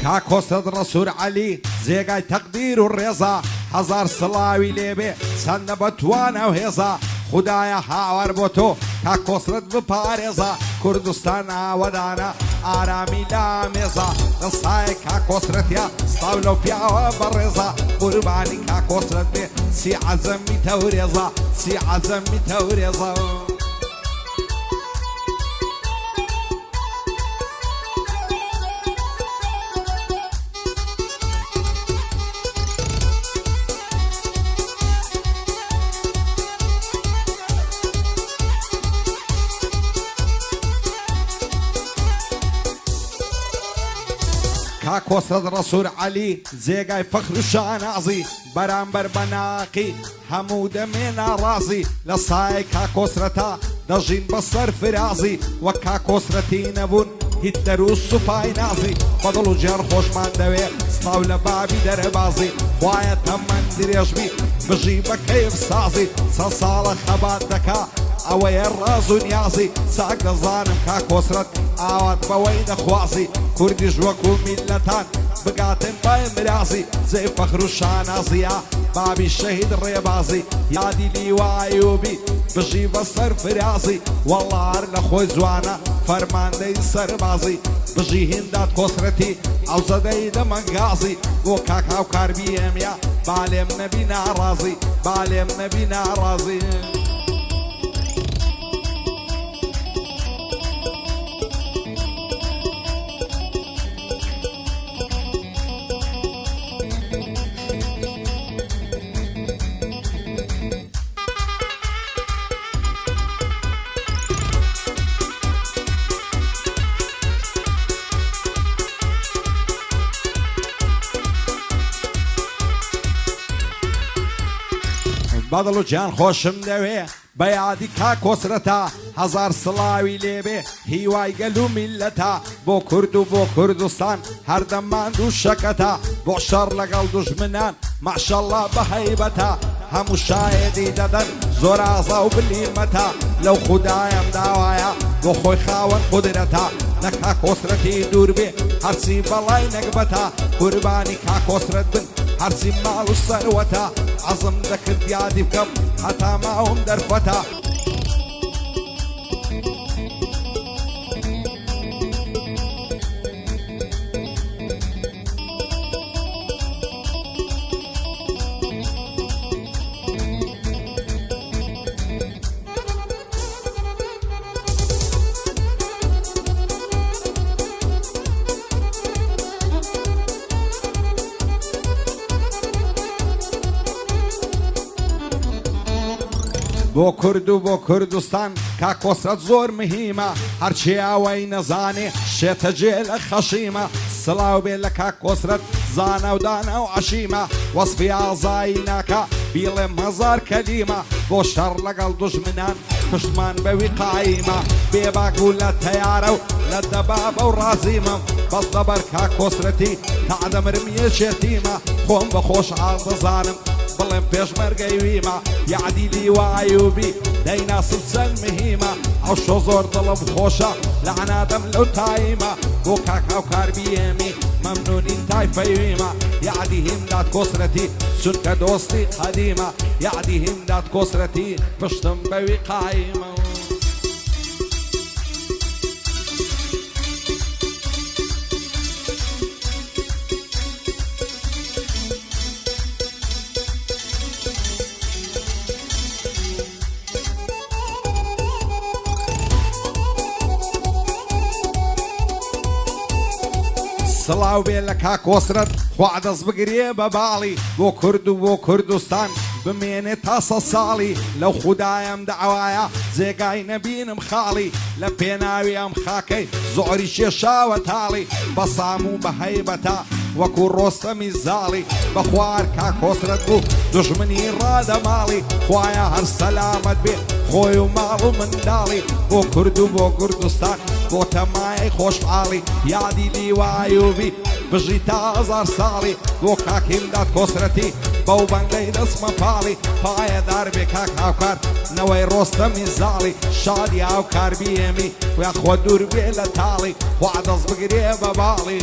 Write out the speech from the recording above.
کاکۆسرەت ڕەسوور عەلی جێگای تەقدیر و ڕێزە هەزار سڵاوی لێبێ چەندە بەتوانە و هێزە خودایە هاوار بۆ تۆ کاکۆسرەت بپارێزە کوردستان ئاوەدانە ئارامی لا مێزە قسای کاکۆسرەتە ستاو لەو پیاوە بەڕێزە قوربانی کاکۆسرەت بێ چی عەزەمی تەورێزە چی عەزەمی تەورێزە کاکۆسرەت ڕەسوور عەلی جێگای فەخر و شانازی بەرامبەر بەناقی هەموو دەمێنە ڕازی لە سایە کاکۆسرەتە دەژین بەسەر فرازی وەک کاکۆسرەتی نەبوون هیچ دەروو سوپای نازی بەدڵ و جێر خۆشمان دەوێ ستاو لە بابی دەرەبازی خوایە تەمەند درێژبی بژی بە کەیف سازی چەند ساڵە خەبات دەکا ئەوەیە ڕاز و نیازی چاک دەزانم کاکۆسرەت ئاوات بەوەی نەخوازی کوردیش وەکو میلەتان بگاتن بای مرازی جێی فەخر و شانازیە بابی شەهید ڕێبازی یادی لیوایوبی بژی بەسەر فرازی وەڵڵا هەر لە خۆی جوانە فەرماندەی سەربازی بژی هیندات کۆسرەتی ئەو زەدەی دەمەنگازی بۆ کاکاو کاربی ئێمە بالێم نەبی ناڕازی بالێم نەبی ناڕازی بەدڵ و گیان خۆشم دەوێ بە یادی کاکۆسرەتە هەزار سڵاوی لێبێ هیوای گەل و میلەتە بۆ کورد و بۆ کوردستان هەردەماند و شەکەتە بۆ شەڕ لەگەڵ دوژمنان ماشەڵڵا بە هەیبەتە هەموو شایەدی دەدەن زۆر ئازا و بلیمەتە لەو خودایەم داوایە بۆ خۆی خاوەن قودرەتە نە کاکۆسرەتی دوور بێ هەرچی بەڵای نەکبەتە قوربانی کاکۆسرەت بن هەرچی ماڵ و سەروەتە عەزم دەکرد یادی بکەم هەتا ماوم دەرفەتە بۆ کورد و بۆ کوردستان کاکۆسرەت زۆر مهمە هەرچی ئەوەی نەزانێ شێتە جێ لە خەشیمە سڵاو بێ لە کاکۆسرەت زانە و دانە و عەشیمە وەسفی ئازایی ناکە بیڵێم هەزار کەلیمە بۆ شەڕ لەگەڵ دوژمنان پشتمان بەوی قایمە بێباک و لە تەیارە و لە دەبابە و ڕازیمە بەس دەبەر کاکۆسرەتی تەعدەمرم یەکێتیمە خۆم بە خۆشحاڵ دەزانم بڵێم پێشمەرگەی ویمە یادی لیوایوبی دەیناسم چەند مهمە ئەو شۆ زۆر دڵم خۆشە لەعنادەم لەو تایمە بۆ کاکاو کاربیێمی مەمنونین تایفەیویمە یادی هیمدات کۆسرەتی چونکە دۆستی قەدیمە یادی هیمدات کۆسرەتی پشتم بەوی قایمە سڵاو بێ لە کاکۆسرەت خوا دەست بگرێ بە باڵی بۆ کورد و بۆ کوردستان بمێنێ تا سە ساڵی لەو خودایەم دەعوایە جێگای نەبینم خاڵی لە پێناوی ئەم خاکەی زۆری کێشاوە تاڵی بە سام و بە هەیبەتە وەکو ڕۆستەمی زاڵی بەخوار کاکۆسرەت بوو دوژمنی ڕادە ماڵی خوایە هەر سەلامەت بێ خۆی و ماڵ و منداڵی بۆ کورد و بۆ کوردستان بۆ تەمای خۆشحاڵی یادی لیوایوبی بژی تا هەزار ساڵی بۆ کاکیمدات کۆسرەتی بەو بەنگەی دەستمە پاڵی پایەدار بێ کاک هاوکار نەوەی ڕۆستەمی زاڵی شادی هاوکار بیێمی ویا خۆ دوور بێ لە تاڵی خوا دەست بگرێ بە باڵی